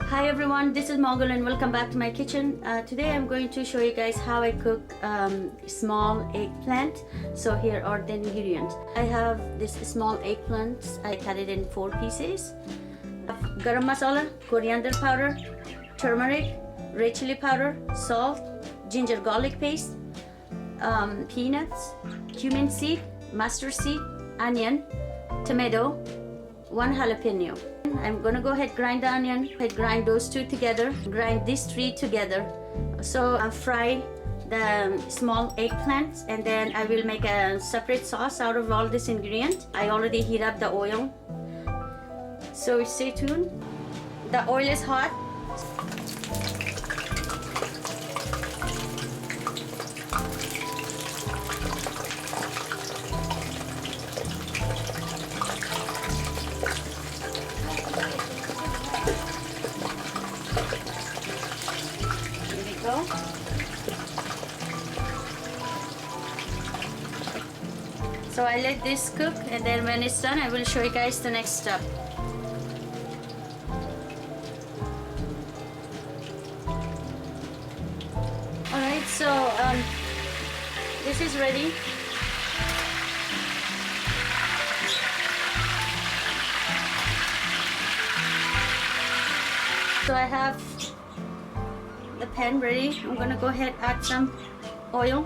Hi everyone, this is Mogul and welcome back to my kitchen. Today I'm going to show you guys how I cook small eggplant. So here are the ingredients. I have this small eggplant. I cut it in 4 pieces. Garam masala, coriander powder, turmeric, red chili powder, salt, ginger garlic paste, peanuts, cumin seed, mustard seed, onion, tomato, 1 jalapeno. I'm gonna go ahead grind the onion, grind those 2 together, grind these 3 together. So I'll fry the small eggplants and then I will make a separate sauce out of all this ingredient. I already heat up the oil. So stay tuned. The oil is hot. So I let this cook and then when it's done I will show you guys the next step. Alright, so this is ready. So I have the pan ready. I'm gonna go ahead and add some oil.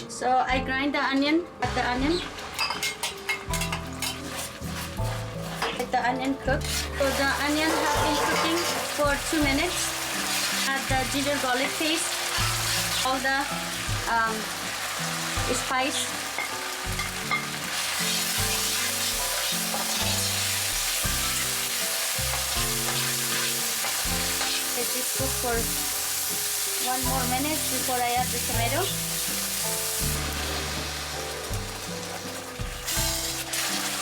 So I grind the onion, let the onion cook. So the onion has been cooking for 2 minutes. Add the ginger garlic paste, all the spice. Let this cook for 1 more minute before I add the tomato.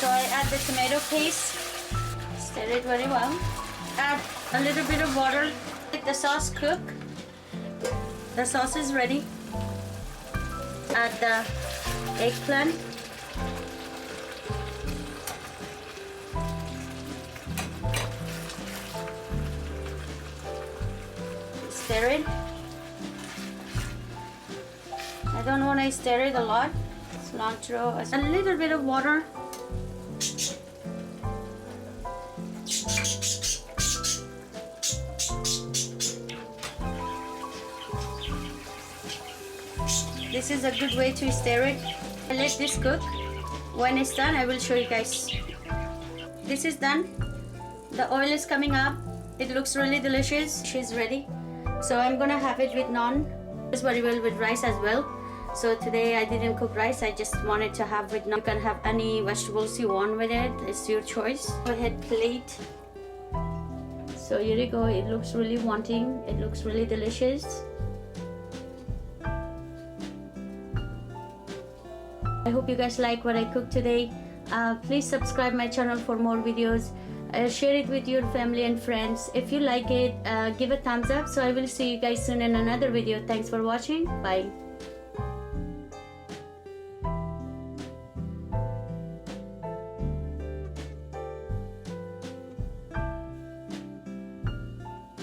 So I add the tomato paste, stir it very well. Add a little bit of water, let the sauce cook. The sauce is ready. Add the eggplant. Stir it. I don't want to stir it a lot. Cilantro, a little bit of water. This is a good way to stir it. I let this cook. When it's done, I will show you guys. This is done. The oil is coming up. It looks really delicious. She's ready. So I'm gonna have it with naan. It's very well with rice as well. So today I didn't cook rice. I just wanted to have with naan. You can have any vegetables you want with it. It's your choice. Go ahead, plate. So here you go. It looks really wanting. It looks really delicious. I hope you guys like what I cooked today. Please subscribe my channel for more videos. Share it with your family and friends. If you like it, give a thumbs up. So I will see you guys soon in another video. Thanks for watching. Bye.